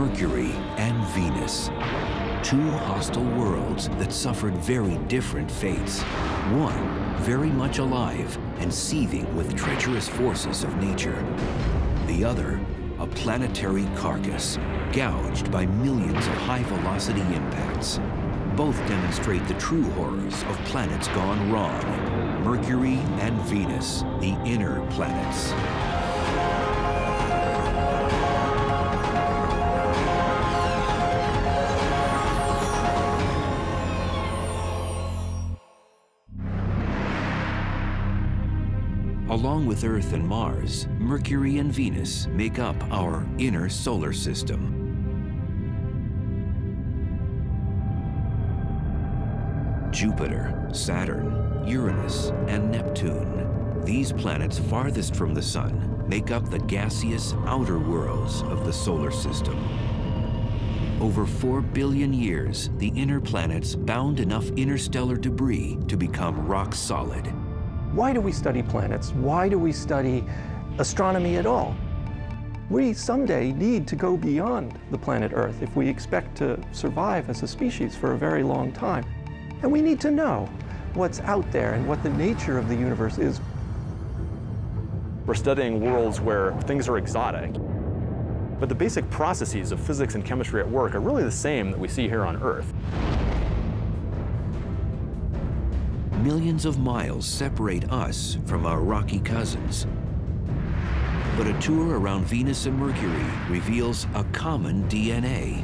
Mercury and Venus. Two hostile worlds that suffered very different fates. One, very much alive and seething with treacherous forces of nature. The other, a planetary carcass, gouged by millions of high-velocity impacts. Both demonstrate the true horrors of planets gone wrong. Mercury and Venus, the inner planets. Along with Earth and Mars, Mercury and Venus make up our inner solar system. Jupiter, Saturn, Uranus, and Neptune. These planets farthest from the Sun make up the gaseous outer worlds of the solar system. Over 4 billion years, the inner planets bound enough interstellar debris to become rock solid. Why do we study planets? Why do we study astronomy at all? We someday need to go beyond the planet Earth if we expect to survive as a species for a very long time. And we need to know what's out there and what the nature of the universe is. We're studying worlds where things are exotic, but the basic processes of physics and chemistry at work are really the same that we see here on Earth. Millions of miles separate us from our rocky cousins. But a tour around Venus and Mercury reveals a common DNA.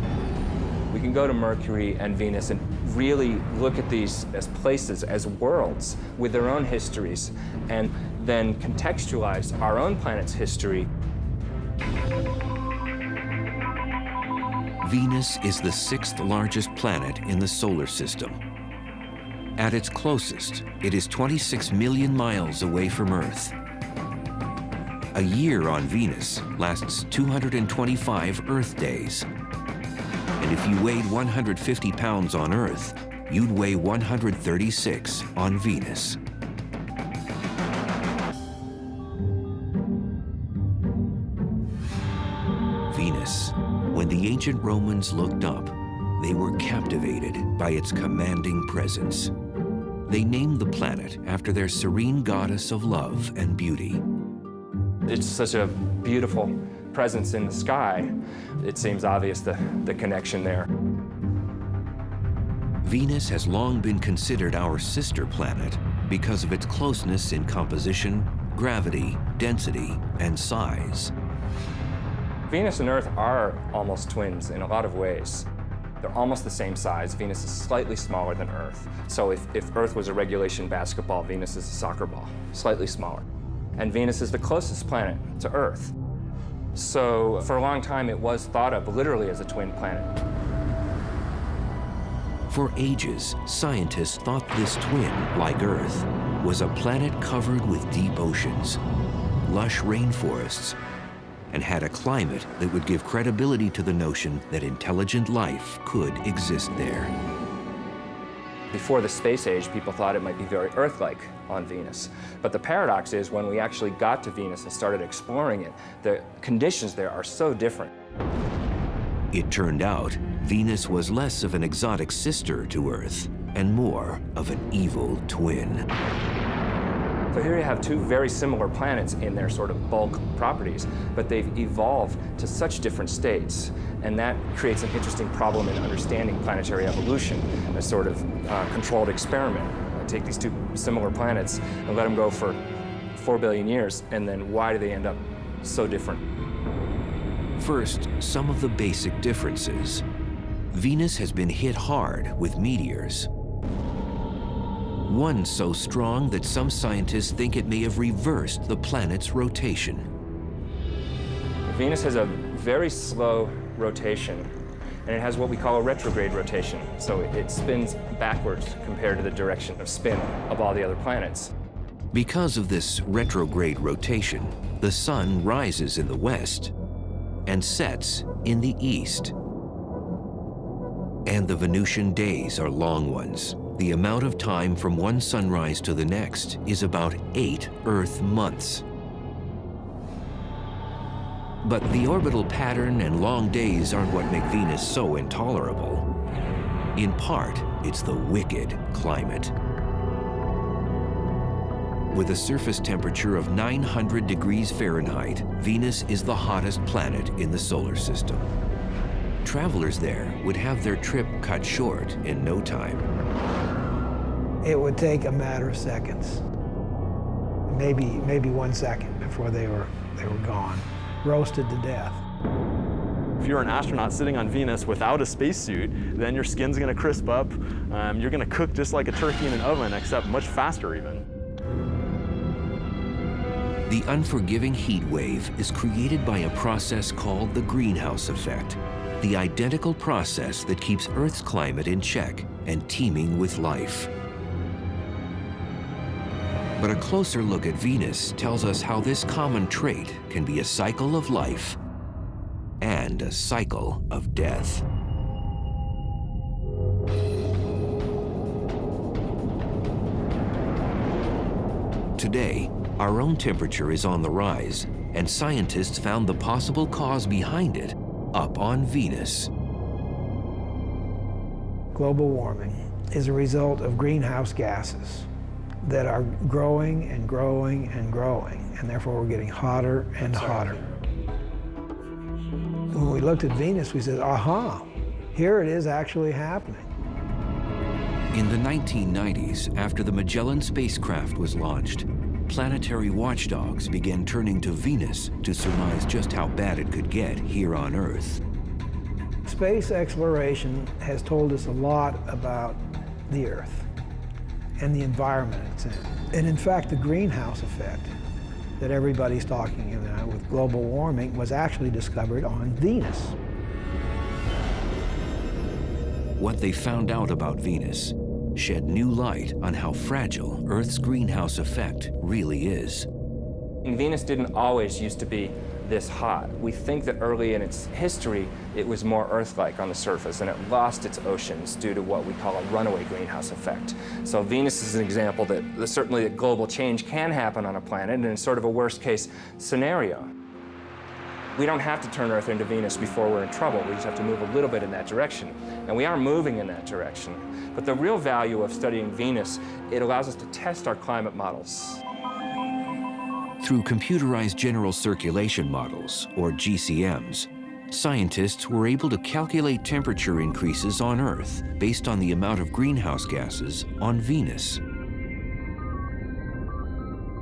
We can go to Mercury and Venus and really look at these as places, as worlds with their own histories, and then contextualize our own planet's history. Venus is the 6th largest planet in the solar system. At its closest, it is 26 million miles away from Earth. A year on Venus lasts 225 Earth days. And if you weighed 150 pounds on Earth, you'd weigh 136 on Venus. Venus. When the ancient Romans looked up, they were captivated by its commanding presence. They named the planet after their serene goddess of love and beauty. It's such a beautiful presence in the sky. It seems obvious the connection there. Venus has long been considered our sister planet because of its closeness in composition, gravity, density, and size. Venus and Earth are almost twins in a lot of ways. They're almost the same size. Venus is slightly smaller than Earth. So if Earth was a regulation basketball, Venus is a soccer ball, slightly smaller. And Venus is the closest planet to Earth. So for a long time, it was thought of literally as a twin planet. For ages, scientists thought this twin, like Earth, was a planet covered with deep oceans, lush rainforests, and had a climate that would give credibility to the notion that intelligent life could exist there. Before the space age, people thought it might be very Earth-like on Venus. But the paradox is when we actually got to Venus and started exploring it, the conditions there are so different. It turned out Venus was less of an exotic sister to Earth and more of an evil twin. So here you have two very similar planets in their sort of bulk properties, but they've evolved to such different states. And that creates an interesting problem in understanding planetary evolution, a sort of controlled experiment. Take these two similar planets and let them go for 4 billion years, and then why do they end up so different? First, some of the basic differences. Venus has been hit hard with meteors. One so strong that some scientists think it may have reversed the planet's rotation. Venus has a very slow rotation, and it has what we call a retrograde rotation. So it spins backwards compared to the direction of spin of all the other planets. Because of this retrograde rotation, the sun rises in the west and sets in the east. And the Venusian days are long ones. The amount of time from one sunrise to the next is about 8 Earth months. But the orbital pattern and long days aren't what make Venus so intolerable. In part, it's the wicked climate. With a surface temperature of 900 degrees Fahrenheit, Venus is the hottest planet in the solar system. Travelers there would have their trip cut short in no time. It would take a matter of seconds, maybe 1 second before they were gone, roasted to death. If you're an astronaut sitting on Venus without a spacesuit, then your skin's gonna crisp up. You're gonna cook just like a turkey in an oven, except much faster even. The unforgiving heat wave is created by a process called the greenhouse effect, the identical process that keeps Earth's climate in check and teeming with life. But a closer look at Venus tells us how this common trait can be a cycle of life and a cycle of death. Today, our own temperature is on the rise, and scientists found the possible cause behind it up on Venus. Global warming is a result of greenhouse gases that are growing and growing and growing, and therefore we're getting hotter and hotter. When we looked at Venus, we said, aha, here it is actually happening. In the 1990s, after the Magellan spacecraft was launched, planetary watchdogs began turning to Venus to surmise just how bad it could get here on Earth. Space exploration has told us a lot about the Earth and the environment it's in. And in fact, the greenhouse effect that everybody's talking about with global warming was actually discovered on Venus. What they found out about Venus shed new light on how fragile Earth's greenhouse effect really is. And Venus didn't always used to be this hot. We think that early in its history, it was more Earth-like on the surface, and it lost its oceans due to what we call a runaway greenhouse effect. So Venus is an example that certainly that global change can happen on a planet, and it's sort of a worst-case scenario. We don't have to turn Earth into Venus before we're in trouble. We just have to move a little bit in that direction. And we are moving in that direction. But the real value of studying Venus, it allows us to test our climate models. Through computerized general circulation models, or GCMs, scientists were able to calculate temperature increases on Earth based on the amount of greenhouse gases on Venus.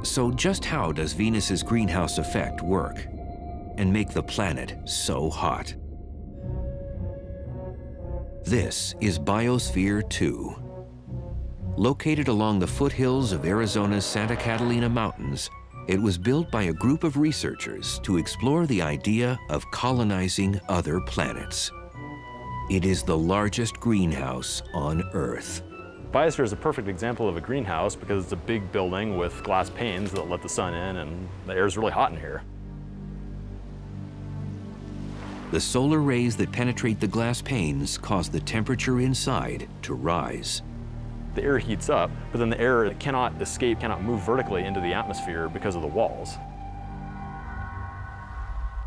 So just how does Venus's greenhouse effect work and make the planet so hot? This is Biosphere 2. Located along the foothills of Arizona's Santa Catalina Mountains, it was built by a group of researchers to explore the idea of colonizing other planets. It is the largest greenhouse on Earth. Biosphere is a perfect example of a greenhouse because it's a big building with glass panes that let the sun in, and the air is really hot in here. The solar rays that penetrate the glass panes cause the temperature inside to rise. The air heats up, but then the air cannot escape, cannot move vertically into the atmosphere because of the walls.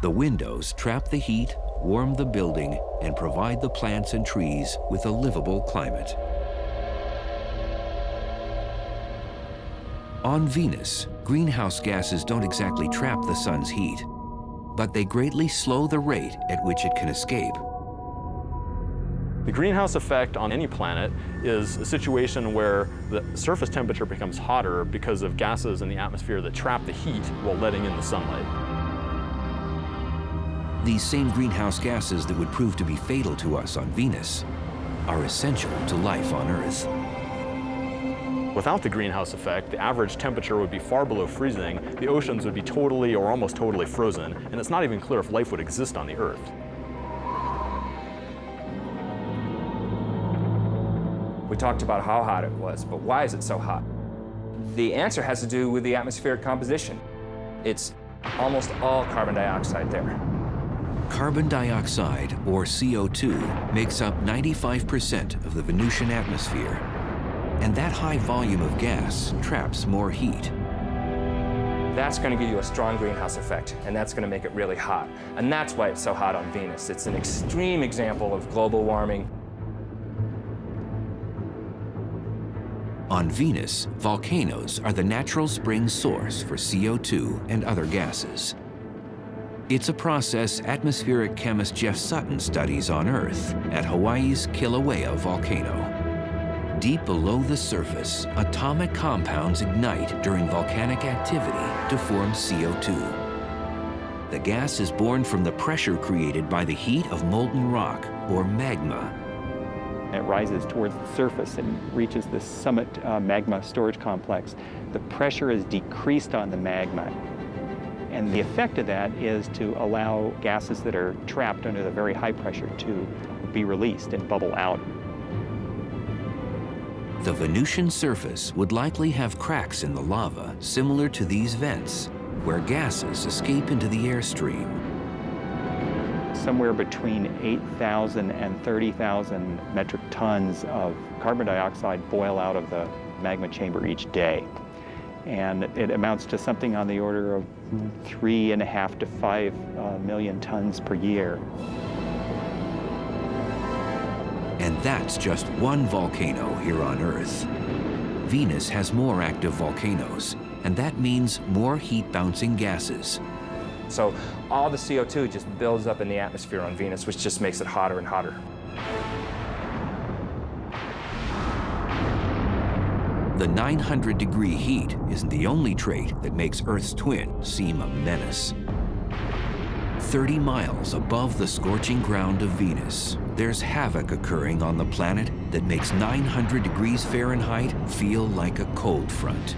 The windows trap the heat, warm the building, and provide the plants and trees with a livable climate. On Venus, greenhouse gases don't exactly trap the sun's heat, but they greatly slow the rate at which it can escape. The greenhouse effect on any planet is a situation where the surface temperature becomes hotter because of gases in the atmosphere that trap the heat while letting in the sunlight. These same greenhouse gases that would prove to be fatal to us on Venus are essential to life on Earth. Without the greenhouse effect, the average temperature would be far below freezing, the oceans would be totally or almost totally frozen, and it's not even clear if life would exist on the Earth. We talked about how hot it was, but why is it so hot? The answer has to do with the atmospheric composition. It's almost all carbon dioxide there. Carbon dioxide, or CO2, makes up 95% of the Venusian atmosphere. And that high volume of gas traps more heat. that's going to give you a strong greenhouse effect, and that's going to make it really hot. And that's why it's so hot on Venus. It's an extreme example of global warming. On Venus, volcanoes are the natural spring source for CO2 and other gases. It's a process atmospheric chemist Jeff Sutton studies on Earth at Hawaii's Kilauea volcano. Deep below the surface, atomic compounds ignite during volcanic activity to form CO2. The gas is born from the pressure created by the heat of molten rock, or magma. It rises towards the surface and reaches the summit magma storage complex. The pressure is decreased on the magma. And the effect of that is to allow gases that are trapped under the very high pressure to be released and bubble out. The Venusian surface would likely have cracks in the lava similar to these vents, where gases escape into the airstream. Somewhere between 8,000 and 30,000 metric tons of carbon dioxide boil out of the magma chamber each day. And it amounts to something on the order of 3.5 to 5 million tons per year. And that's just one volcano here on Earth. Venus has more active volcanoes, and that means more heat-bouncing gases. So all the CO2 just builds up in the atmosphere on Venus, which just makes it hotter and hotter. The 900-degree heat isn't the only trait that makes Earth's twin seem a menace. 30 miles above the scorching ground of Venus, there's havoc occurring on the planet that makes 900 degrees Fahrenheit feel like a cold front.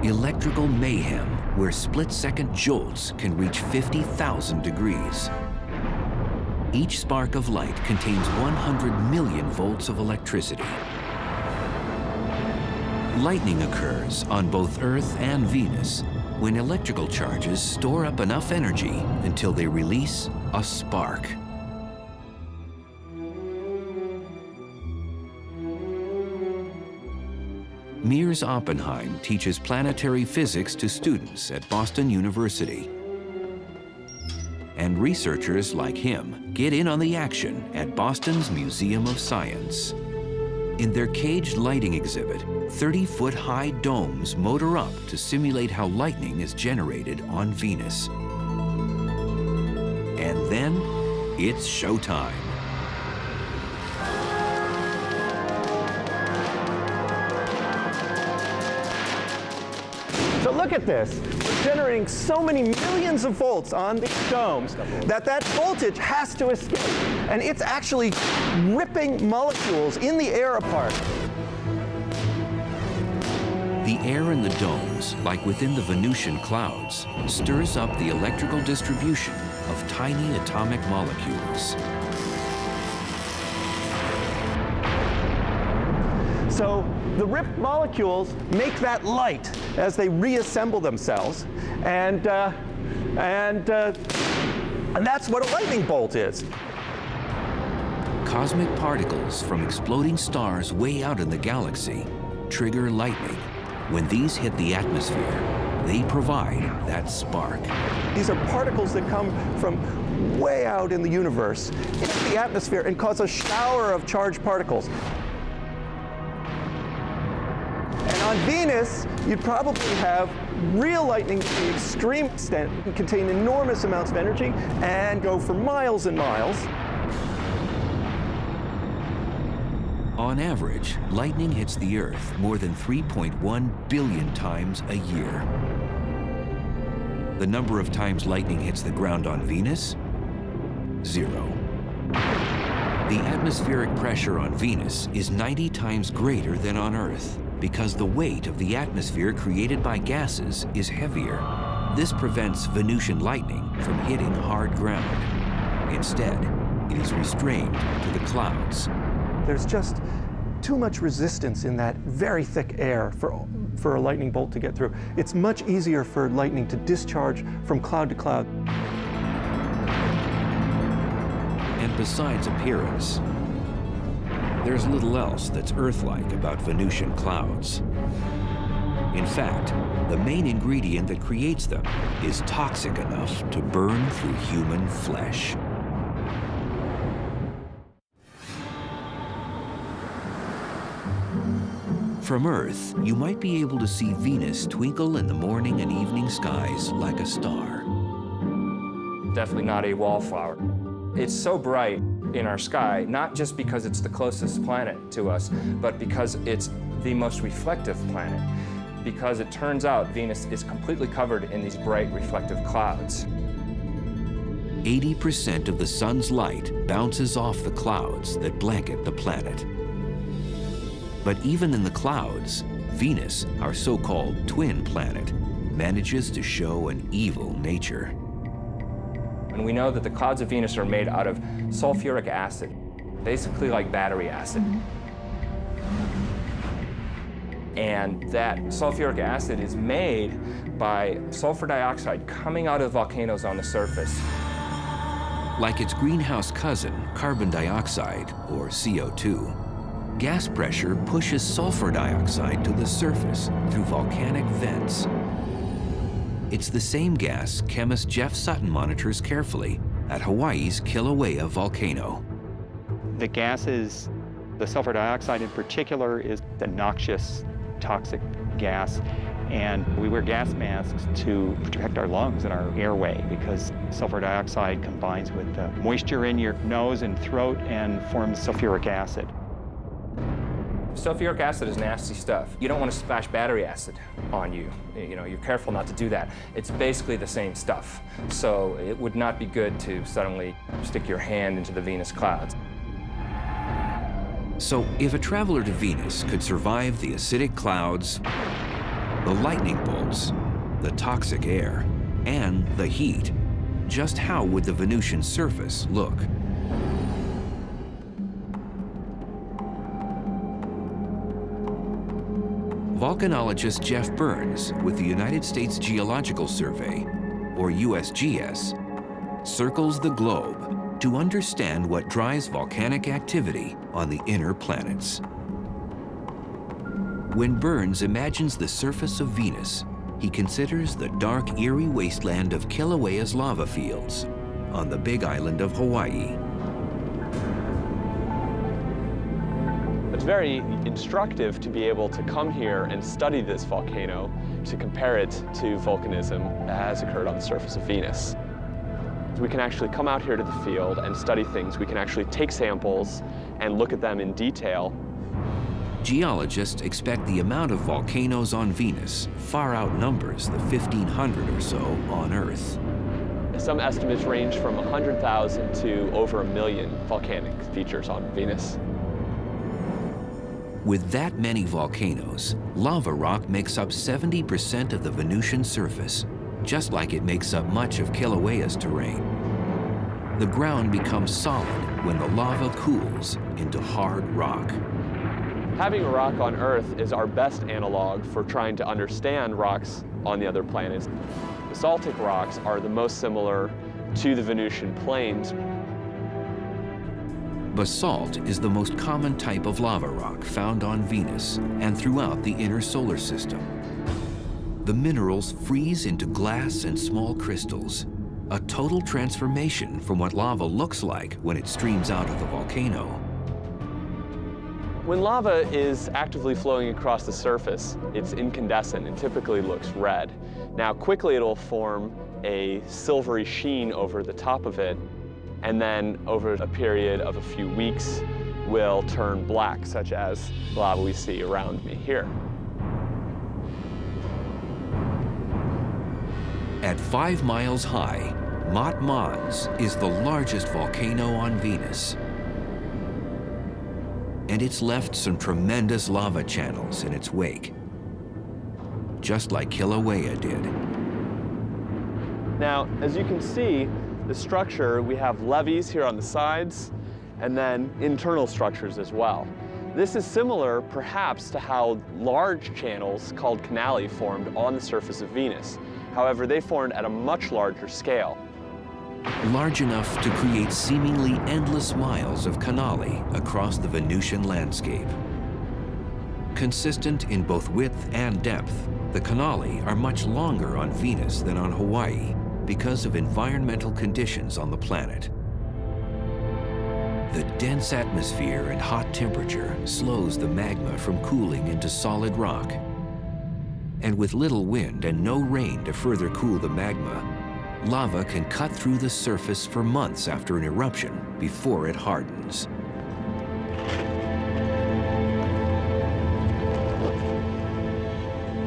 Electrical mayhem, where split-second jolts can reach 50,000 degrees. Each spark of light contains 100 million volts of electricity. Lightning occurs on both Earth and Venus when electrical charges store up enough energy until they release a spark. Mears Oppenheim teaches planetary physics to students at Boston University. And researchers like him get in on the action at Boston's Museum of Science. In their caged lighting exhibit, 30-foot-high domes motor up to simulate how lightning is generated on Venus. And then, it's showtime. So look at this. We're generating so many millions of volts on these domes that voltage has to escape. And it's actually ripping molecules in the air apart. The air in the domes, like within the Venusian clouds, stirs up the electrical distribution of tiny atomic molecules. So the ripped molecules make that light as they reassemble themselves, and that's what a lightning bolt is. Cosmic particles from exploding stars way out in the galaxy trigger lightning. When these hit the atmosphere, they provide that spark. These are particles that come from way out in the universe into the atmosphere and cause a shower of charged particles. And on Venus, you'd probably have real lightning to the extreme extent and contain enormous amounts of energy and go for miles and miles. On average, lightning hits the Earth more than 3.1 billion times a year. The number of times lightning hits the ground on Venus? 0. The atmospheric pressure on Venus is 90 times greater than on Earth because the weight of the atmosphere created by gases is heavier. This prevents Venusian lightning from hitting hard ground. Instead, it is restrained to the clouds. There's just too much resistance in that very thick air for a lightning bolt to get through. It's much easier for lightning to discharge from cloud to cloud. And besides appearance, there's little else that's Earth-like about Venusian clouds. In fact, the main ingredient that creates them is toxic enough to burn through human flesh. From Earth, you might be able to see Venus twinkle in the morning and evening skies like a star. Definitely not a wallflower. It's so bright in our sky, not just because it's the closest planet to us, but because it's the most reflective planet. Because it turns out Venus is completely covered in these bright reflective clouds. 80% of the sun's light bounces off the clouds that blanket the planet. But even in the clouds, Venus, our so-called twin planet, manages to show an evil nature. And we know that the clouds of Venus are made out of sulfuric acid, basically like battery acid. And that sulfuric acid is made by sulfur dioxide coming out of volcanoes on the surface. Like its greenhouse cousin, carbon dioxide, or CO2, gas pressure pushes sulfur dioxide to the surface through volcanic vents. It's the same gas chemist Jeff Sutton monitors carefully at Hawaii's Kilauea volcano. The gases, the sulfur dioxide in particular, is a noxious, toxic gas. And we wear gas masks to protect our lungs and our airway because sulfur dioxide combines with the moisture in your nose and throat and forms sulfuric acid. Sulfuric acid is nasty stuff. You don't want to splash battery acid on you. You know, you're careful not to do that. It's basically the same stuff. So it would not be good to suddenly stick your hand into the Venus clouds. So if a traveler to Venus could survive the acidic clouds, the lightning bolts, the toxic air, and the heat, just how would the Venusian surface look? Volcanologist Jeff Burns with the United States Geological Survey, or USGS, circles the globe to understand what drives volcanic activity on the inner planets. When Burns imagines the surface of Venus, he considers the dark, eerie wasteland of Kilauea's lava fields on the big island of Hawaii. It's very instructive to be able to come here and study this volcano to compare it to volcanism that has occurred on the surface of Venus. We can actually come out here to the field and study things. We can actually take samples and look at them in detail. Geologists expect the amount of volcanoes on Venus far outnumbers the 1,500 or so on Earth. Some estimates range from 100,000 to over 1 million volcanic features on Venus. With that many volcanoes, lava rock makes up 70% of the Venusian surface, just like it makes up much of Kilauea's terrain. The ground becomes solid when the lava cools into hard rock. Having a rock on Earth is our best analog for trying to understand rocks on the other planets. Basaltic rocks are the most similar to the Venusian plains. Basalt is the most common type of lava rock found on Venus and throughout the inner solar system. The minerals freeze into glass and small crystals, a total transformation from what lava looks like when it streams out of the volcano. When lava is actively flowing across the surface, it's incandescent and typically looks red. Now, quickly it'll form a silvery sheen over the top of it, and then over a period of a few weeks will turn black, such as the lava we see around me here. At 5 miles high, Mont Mons is the largest volcano on Venus. And it's left some tremendous lava channels in its wake, just like Kilauea did. Now, as you can see, the structure, we have levees here on the sides, and then internal structures as well. This is similar, perhaps, to how large channels called canali formed on the surface of Venus. However, they formed at a much larger scale. Large enough to create seemingly endless miles of canali across the Venusian landscape. Consistent in both width and depth, the canali are much longer on Venus than on Hawaii because of environmental conditions on the planet. The dense atmosphere and hot temperature slows the magma from cooling into solid rock. And with little wind and no rain to further cool the magma, lava can cut through the surface for months after an eruption before it hardens.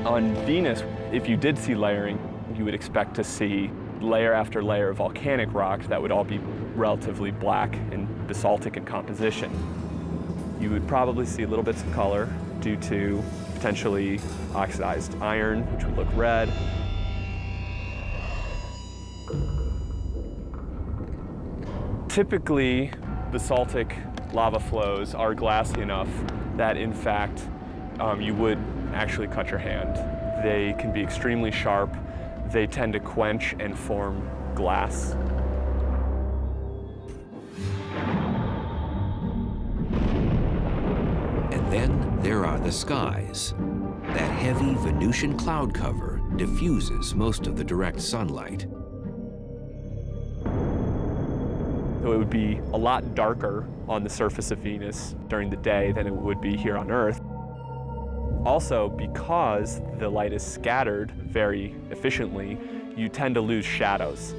On Venus, if you did see layering, you would expect to see layer after layer of volcanic rock that would all be relatively black and basaltic in composition. You would probably see little bits of color due to potentially oxidized iron, which would look red. Typically, basaltic lava flows are glassy enough that, in fact, you would actually cut your hand. They can be extremely sharp. They tend to quench and form glass. And then there are the skies. That heavy Venusian cloud cover diffuses most of the direct sunlight. So it would be a lot darker on the surface of Venus during the day than it would be here on Earth. Also, because the light is scattered very efficiently, you tend to lose shadows.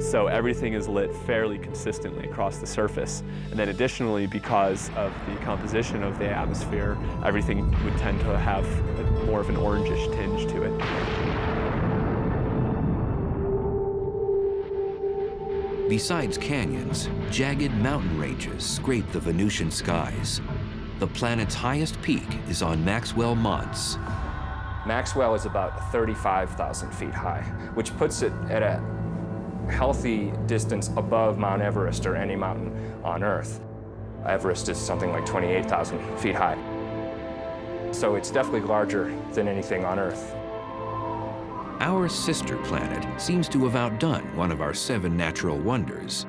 So everything is lit fairly consistently across the surface. And then additionally, because of the composition of the atmosphere, everything would tend to have more of an orangish tinge to it. Besides canyons, jagged mountain ranges scrape the Venusian skies. The planet's highest peak is on Maxwell Monts. Maxwell is about 35,000 feet high, which puts it at a healthy distance above Mount Everest or any mountain on Earth. Everest is something like 28,000 feet high. So it's definitely larger than anything on Earth. Our sister planet seems to have outdone one of our 7 natural wonders.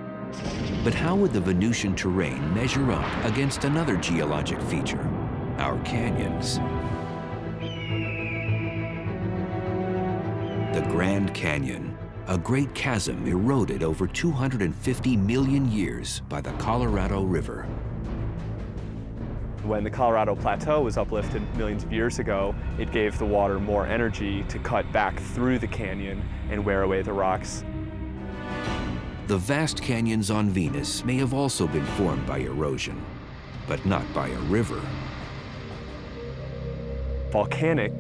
But how would the Venusian terrain measure up against another geologic feature, our canyons? The Grand Canyon, a great chasm eroded over 250 million years by the Colorado River. When the Colorado Plateau was uplifted millions of years ago, it gave the water more energy to cut back through the canyon and wear away the rocks. The vast canyons on Venus may have also been formed by erosion, but not by a river. Volcanic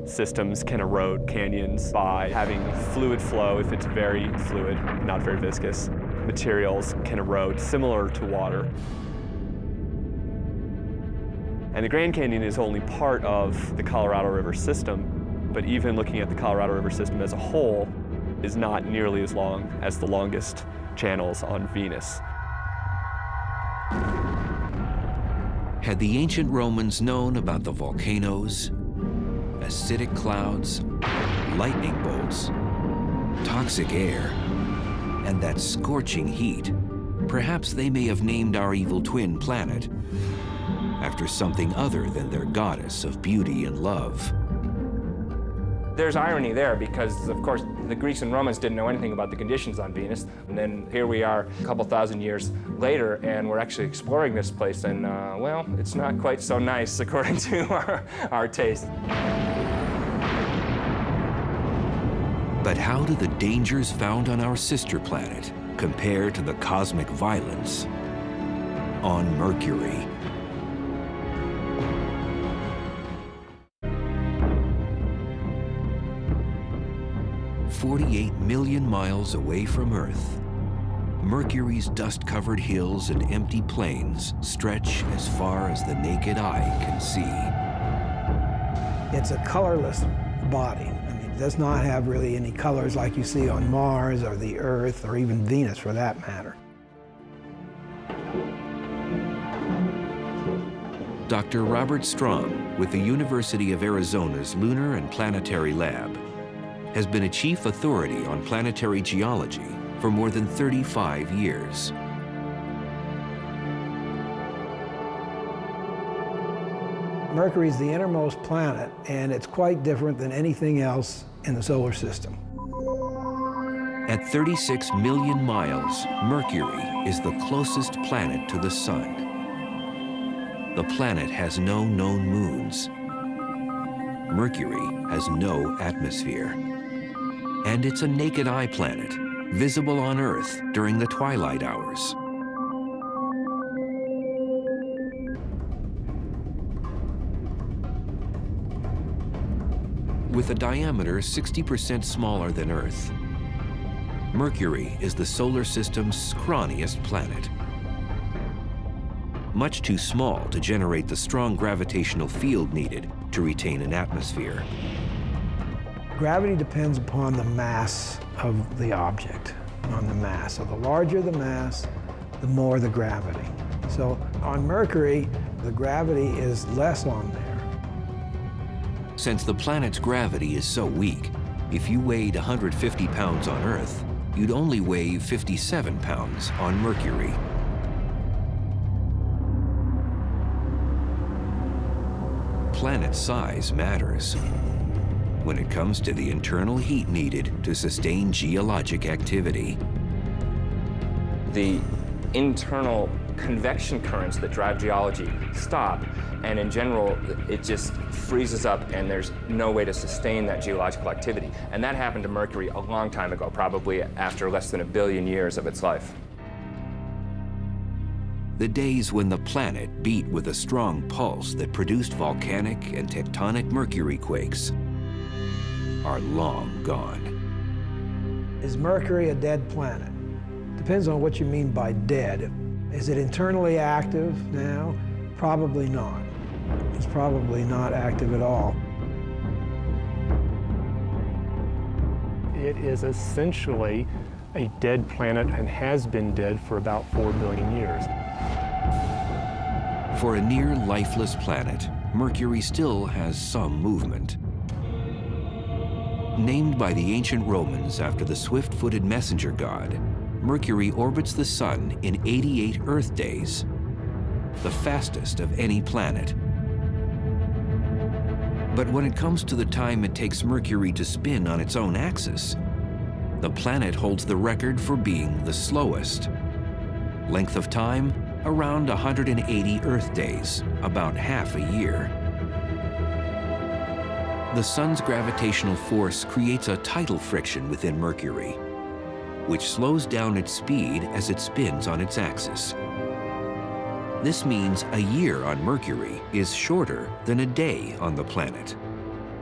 systems can erode canyons by having fluid flow if it's very fluid, not very viscous. Materials can erode similar to water. And the Grand Canyon is only part of the Colorado River system, but even looking at the Colorado River system as a whole is not nearly as long as the longest channels on Venus. Had the ancient Romans known about the volcanoes, acidic clouds, lightning bolts, toxic air, and that scorching heat, perhaps they may have named our evil twin planet after something other than their goddess of beauty and love. There's irony there because, of course, the Greeks and Romans didn't know anything about the conditions on Venus. And then here we are a couple thousand years later, and we're actually exploring this place, and, well, it's not quite so nice according to our taste. But how do the dangers found on our sister planet compare to the cosmic violence on Mercury? "48 million miles away from Earth, Mercury's dust-covered hills and empty plains stretch as far as the naked eye can see." It's a colorless body. I mean, it does not have really any colors like you see on Mars or the Earth or even Venus for that matter. Dr. Robert Strong with the University of Arizona's Lunar and Planetary Lab has been a chief authority on planetary geology for more than 35 years. Mercury is the innermost planet, and it's quite different than anything else in the solar system. At 36 million miles, Mercury is the closest planet to the Sun. The planet has no known moons. Mercury has no atmosphere. And it's a naked-eye planet, visible on Earth during the twilight hours. With a diameter 60% smaller than Earth, Mercury is the solar system's scrawniest planet. Much too small to generate the strong gravitational field needed to retain an atmosphere. Gravity depends upon the mass of the object, on the mass. So the larger the mass, the more the gravity. So on Mercury, the gravity is less on there. Since the planet's gravity is so weak, if you weighed 150 pounds on Earth, you'd only weigh 57 pounds on Mercury. Planet size matters when it comes to the internal heat needed to sustain geologic activity. The internal convection currents that drive geology stop, and in general, it just freezes up and there's no way to sustain that geological activity. And that happened to Mercury a long time ago, probably after less than 1 billion years of its life. The days when the planet beat with a strong pulse that produced volcanic and tectonic Mercury quakes are long gone. Is Mercury a dead planet? Depends on what you mean by dead. Is it internally active now? Probably not. It's probably not active at all. It is essentially a dead planet and has been dead for about 4 billion years. For a near lifeless planet, Mercury still has some movement. Named by the ancient Romans after the swift-footed messenger god, Mercury orbits the Sun in 88 Earth days, the fastest of any planet. But when it comes to the time it takes Mercury to spin on its own axis, the planet holds the record for being the slowest. Length of time, around 180 Earth days, about half a year. The Sun's gravitational force creates a tidal friction within Mercury, which slows down its speed as it spins on its axis. This means a year on Mercury is shorter than a day on the planet.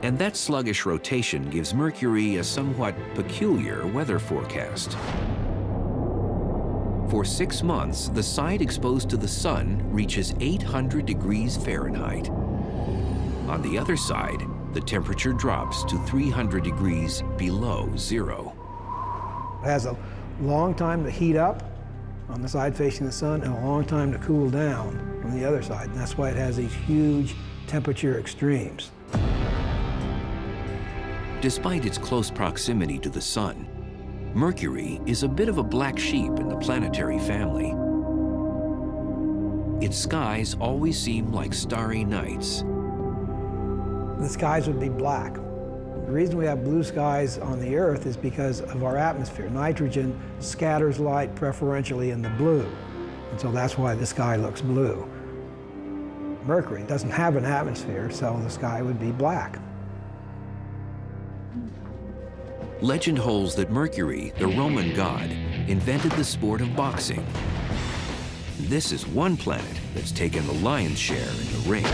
And that sluggish rotation gives Mercury a somewhat peculiar weather forecast. For 6 months, the side exposed to the Sun reaches 800 degrees Fahrenheit. On the other side, the temperature drops to 300 degrees below zero. It has a long time to heat up on the side facing the Sun and a long time to cool down on the other side. And that's why it has these huge temperature extremes. Despite its close proximity to the Sun, Mercury is a bit of a black sheep in the planetary family. Its skies always seem like starry nights. The skies would be black. The reason we have blue skies on the Earth is because of our atmosphere. Nitrogen scatters light preferentially in the blue, and so that's why the sky looks blue. Mercury doesn't have an atmosphere, so the sky would be black. Legend holds that Mercury, the Roman god, invented the sport of boxing. This is one planet that's taken the lion's share in the ring.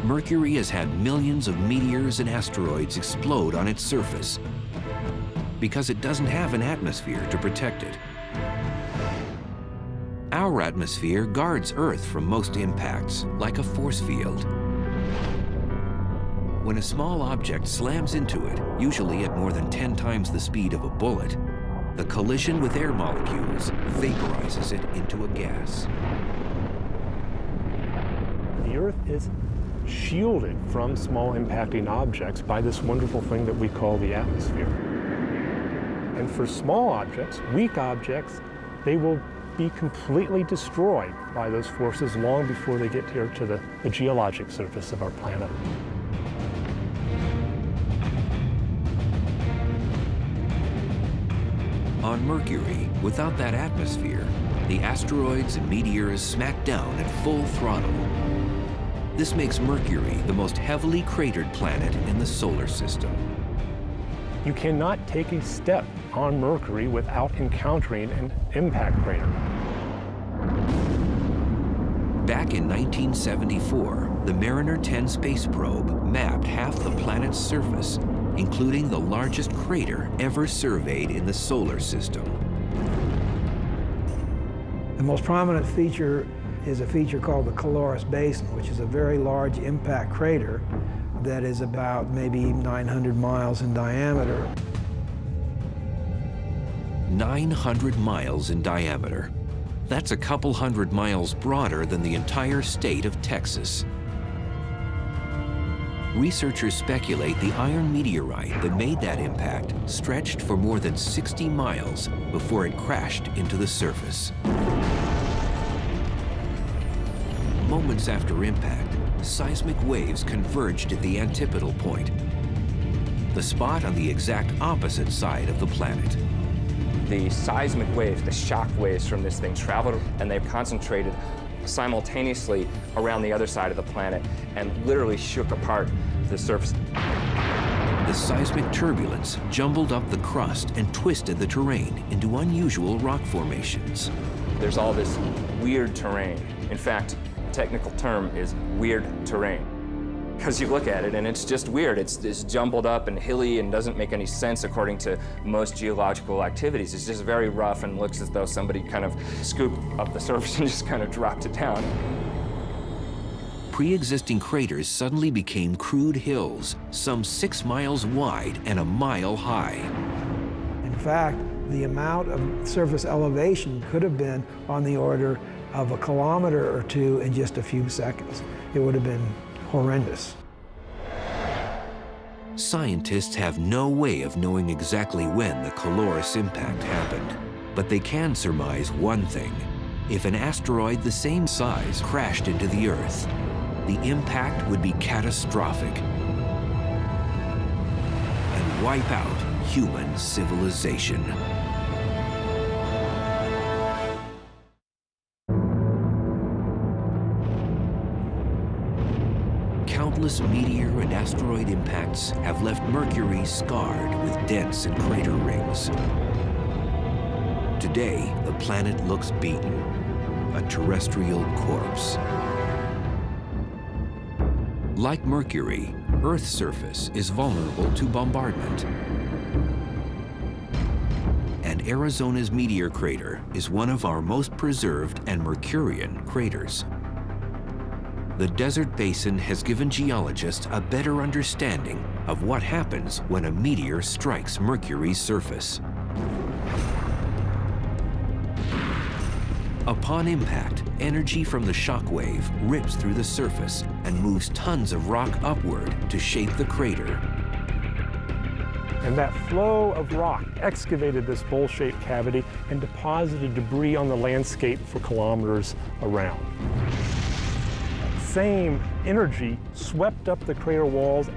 Mercury has had millions of meteors and asteroids explode on its surface because it doesn't have an atmosphere to protect it. Our atmosphere guards Earth from most impacts, like a force field. When a small object slams into it, usually at more than 10 times the speed of a bullet, the collision with air molecules vaporizes it into a gas. The Earth is shielded from small impacting objects by this wonderful thing that we call the atmosphere. And for small objects, weak objects, they will be completely destroyed by those forces long before they get here to the geologic surface of our planet. On Mercury, without that atmosphere, the asteroids and meteors smack down at full throttle. This makes Mercury the most heavily cratered planet in the solar system. You cannot take a step on Mercury without encountering an impact crater. Back in 1974, the Mariner 10 space probe mapped half the planet's surface, including the largest crater ever surveyed in the solar system. The most prominent feature is a feature called the Caloris Basin, which is a very large impact crater that is about maybe 900 miles in diameter. 900 miles in diameter. That's a couple hundred miles broader than the entire state of Texas. Researchers speculate the iron meteorite that made that impact stretched for more than 60 miles before it crashed into the surface. Moments after impact, seismic waves converged at the antipodal point, the spot on the exact opposite side of the planet. The seismic waves, the shock waves from this thing traveled, and they've concentrated simultaneously around the other side of the planet and literally shook apart the surface. The seismic turbulence jumbled up the crust and twisted the terrain into unusual rock formations. There's all this weird terrain. In fact, the technical term is weird terrain. Because you look at it and it's just weird. It's jumbled up and hilly and doesn't make any sense according to most geological activities. It's just very rough and looks as though somebody kind of scooped up the surface and just kind of dropped it down. Pre-existing craters suddenly became crude hills, some 6 miles wide and a mile high. In fact, the amount of surface elevation could have been on the order of 1 kilometer or 2 in just a few seconds. It would have been horrendous. Scientists have no way of knowing exactly when the Caloris impact happened, but they can surmise one thing. If an asteroid the same size crashed into the Earth, the impact would be catastrophic and wipe out human civilization. Countless meteor and asteroid impacts have left Mercury scarred with dents and crater rings. Today, the planet looks beaten, a terrestrial corpse. Like Mercury, Earth's surface is vulnerable to bombardment. And Arizona's meteor crater is one of our most preserved and Mercurian craters. The desert basin has given geologists a better understanding of what happens when a meteor strikes Mercury's surface. Upon impact, energy from the shock wave rips through the surface and moves tons of rock upward to shape the crater. And that flow of rock excavated this bowl-shaped cavity and deposited debris on the landscape for kilometers around. Same energy swept up the crater walls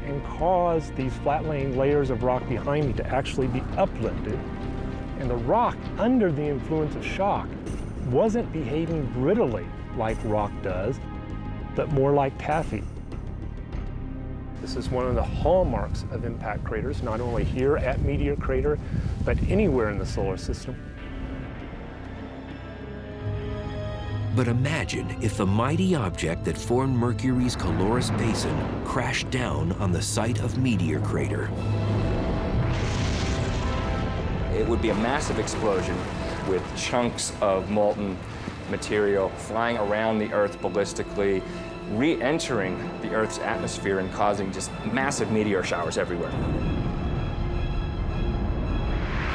and caused these flat-laying layers of rock behind me to actually be uplifted. And the rock, under the influence of shock, wasn't behaving brittly like rock does, but more like taffy. This is one of the hallmarks of impact craters, not only here at Meteor Crater, but anywhere in the solar system. But imagine if the mighty object that formed Mercury's Caloris Basin crashed down on the site of Meteor Crater. It would be a massive explosion with chunks of molten material flying around the Earth ballistically, re-entering the Earth's atmosphere and causing just massive meteor showers everywhere.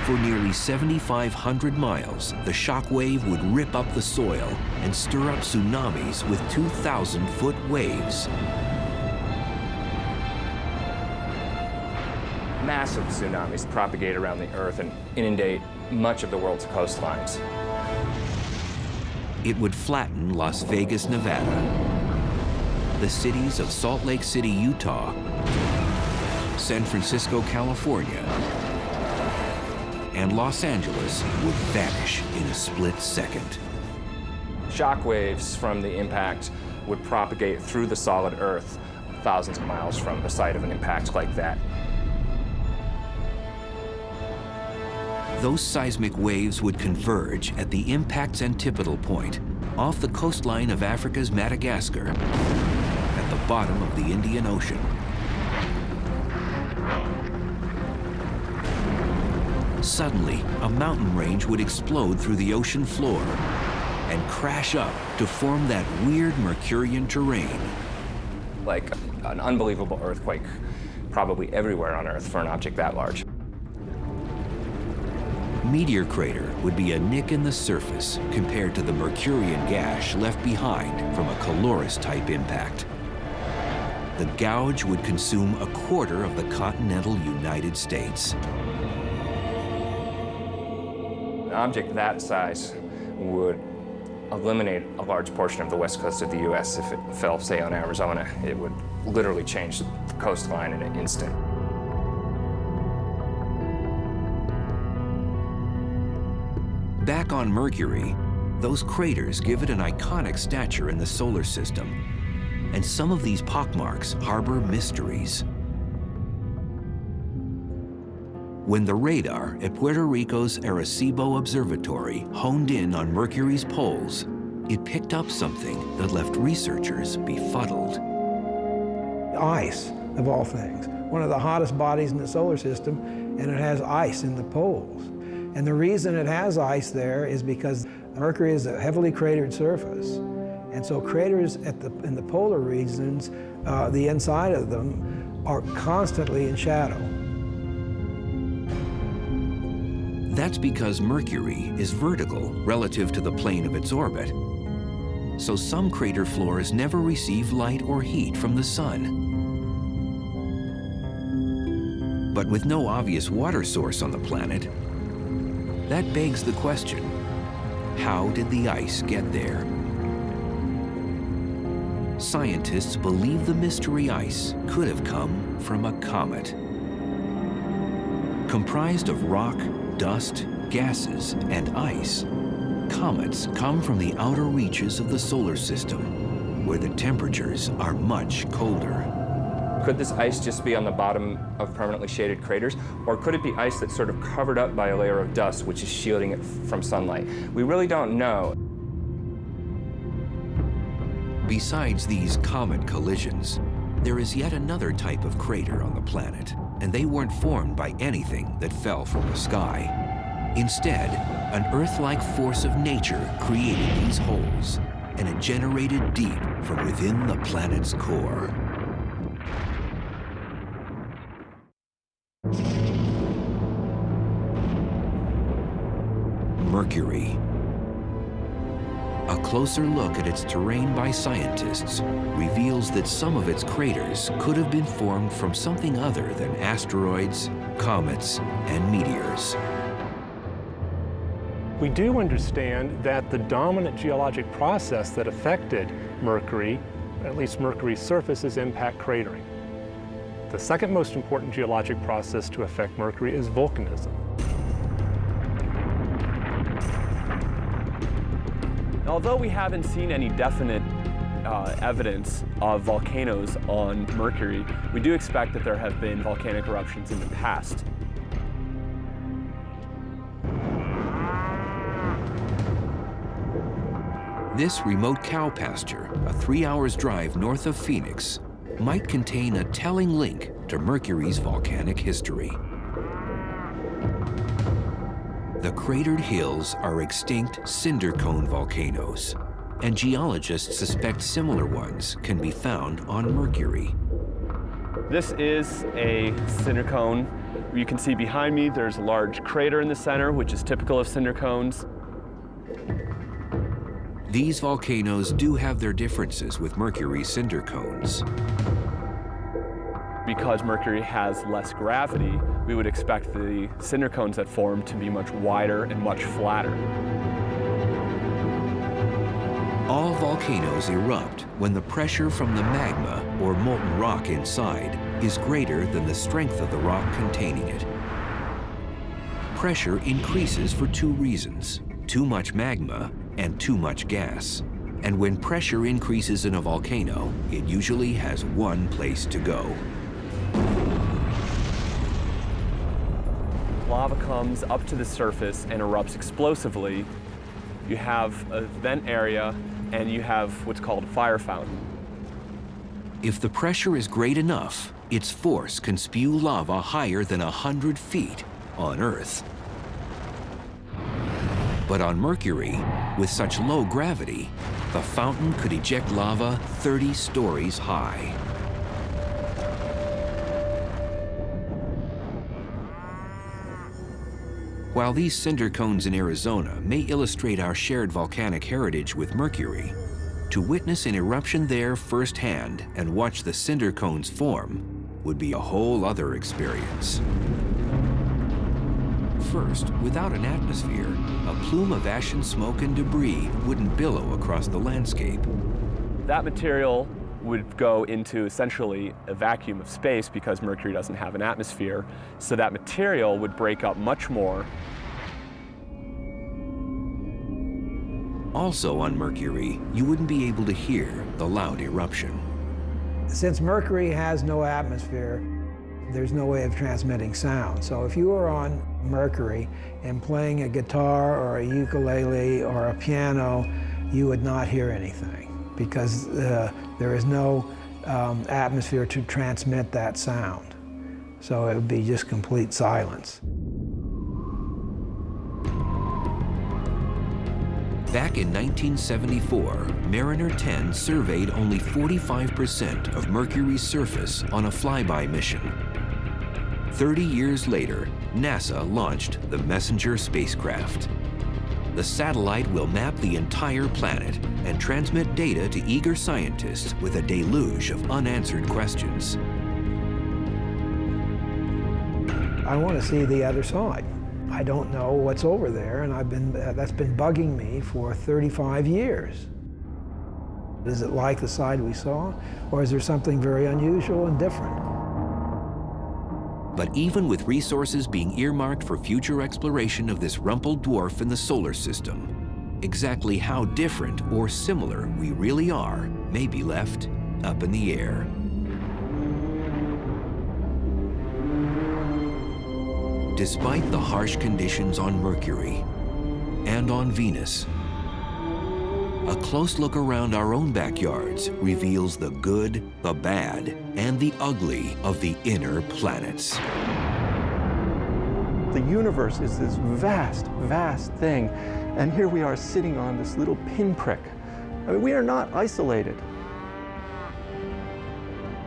For nearly 7,500 miles, the shock wave would rip up the soil and stir up tsunamis with 2,000-foot waves. massive tsunamis propagate around the Earth and inundate much of the world's coastlines. It would flatten Las Vegas, Nevada, the cities of Salt Lake City, Utah, San Francisco, California, and Los Angeles would vanish in a split second. Shock waves from the impact would propagate through the solid Earth thousands of miles from the site of an impact like that. Those seismic waves would converge at the impact's antipodal point, off the coastline of Africa's Madagascar, at the bottom of the Indian Ocean. Suddenly, a mountain range would explode through the ocean floor and crash up to form that weird Mercurian terrain. Like an unbelievable earthquake, probably everywhere on Earth for an object that large. Meteor crater would be a nick in the surface compared to the Mercurian gash left behind from a Colorus-type impact. The gouge would consume a quarter of the continental United States. An object that size would eliminate a large portion of the west coast of the U.S. If it fell, say, on Arizona. It would literally change the coastline in an instant. Back on Mercury, those craters give it an iconic stature in the solar system, and some of these pockmarks harbor mysteries. When the radar at Puerto Rico's Arecibo Observatory honed in on Mercury's poles, it picked up something that left researchers befuddled. Ice, of all things. One of the hottest bodies in the solar system, and it has ice in the poles. And the reason it has ice there is because Mercury is a heavily cratered surface. And so craters in the polar regions, the inside of them, are constantly in shadow. That's because Mercury is vertical relative to the plane of its orbit. So some crater floors never receive light or heat from the sun. But with no obvious water source on the planet, that begs the question, how did the ice get there? Scientists believe the mystery ice could have come from a comet. Comprised of rock, dust, gases, and ice, comets come from the outer reaches of the solar system, where the temperatures are much colder. Could this ice just be on the bottom of permanently shaded craters, or could it be ice that's sort of covered up by a layer of dust which is shielding it from sunlight? We really don't know. Besides these comet collisions, there is yet another type of crater on the planet, and they weren't formed by anything that fell from the sky. Instead, an Earth-like force of nature created these holes, and it generated deep from within the planet's core. Mercury. A closer look at its terrain by scientists reveals that some of its craters could have been formed from something other than asteroids, comets, and meteors. We do understand that the dominant geologic process that affected Mercury, at least Mercury's surface, is impact cratering. The second most important geologic process to affect Mercury is volcanism. Although we haven't seen any definite evidence of volcanoes on Mercury, we do expect that there have been volcanic eruptions in the past. This remote cow pasture, a 3 hours drive north of Phoenix, might contain a telling link to Mercury's volcanic history. The cratered hills are extinct cinder cone volcanoes, and geologists suspect similar ones can be found on Mercury. This is a cinder cone. You can see behind me there's a large crater in the center, which is typical of cinder cones. These volcanoes do have their differences with Mercury's cinder cones. because Mercury has less gravity, we would expect the cinder cones that form to be much wider and much flatter. All volcanoes erupt when the pressure from the magma, or molten rock inside, is greater than the strength of the rock containing it. Pressure increases for two reasons: too much magma and too much gas. And when pressure increases in a volcano, it usually has one place to go. Lava comes up to the surface and erupts explosively. You have a vent area and you have what's called a fire fountain. If the pressure is great enough, its force can spew lava higher than 100 feet on Earth. But on Mercury, with such low gravity, the fountain could eject lava 30 stories high. While these cinder cones in Arizona may illustrate our shared volcanic heritage with Mercury, to witness an eruption there firsthand and watch the cinder cones form would be a whole other experience. First, without an atmosphere, a plume of ash and smoke and debris wouldn't billow across the landscape. That material would go into essentially a vacuum of space because Mercury doesn't have an atmosphere, so that material would break up much more. Also on Mercury, you wouldn't be able to hear the loud eruption. Since Mercury has no atmosphere, there's no way of transmitting sound. So if you were on Mercury and playing a guitar or a ukulele or a piano, you would not hear anything because there is no atmosphere to transmit that sound. So it would be just complete silence. Back in 1974, Mariner 10 surveyed only 45% of Mercury's surface on a flyby mission. 30 years later, NASA launched the Messenger spacecraft. The satellite will map the entire planet and transmit data to eager scientists with a deluge of unanswered questions. I want to see the other side. I don't know what's over there, and that's been bugging me for 35 years. Is it like the side we saw, or is there something very unusual and different? But even with resources being earmarked for future exploration of this rumpled dwarf in the solar system, exactly how different or similar we really are may be left up in the air. Despite the harsh conditions on Mercury and on Venus, a close look around our own backyards reveals the good, the bad, and the ugly of the inner planets. The universe is this vast, vast thing, and here we are sitting on this little pinprick. I mean, we are not isolated.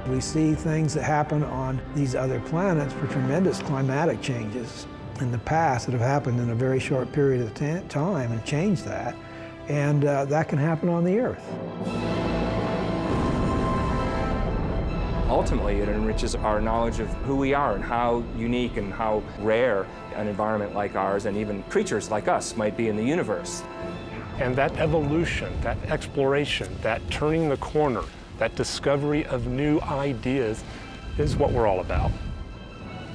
We see things that happen on these other planets for tremendous climatic changes in the past that have happened in a very short period of time and changed that. And that can happen on the Earth. Ultimately, it enriches our knowledge of who we are and how unique and how rare an environment like ours and even creatures like us might be in the universe. And that evolution, that exploration, that turning the corner, that discovery of new ideas is what we're all about.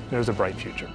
There's a bright future.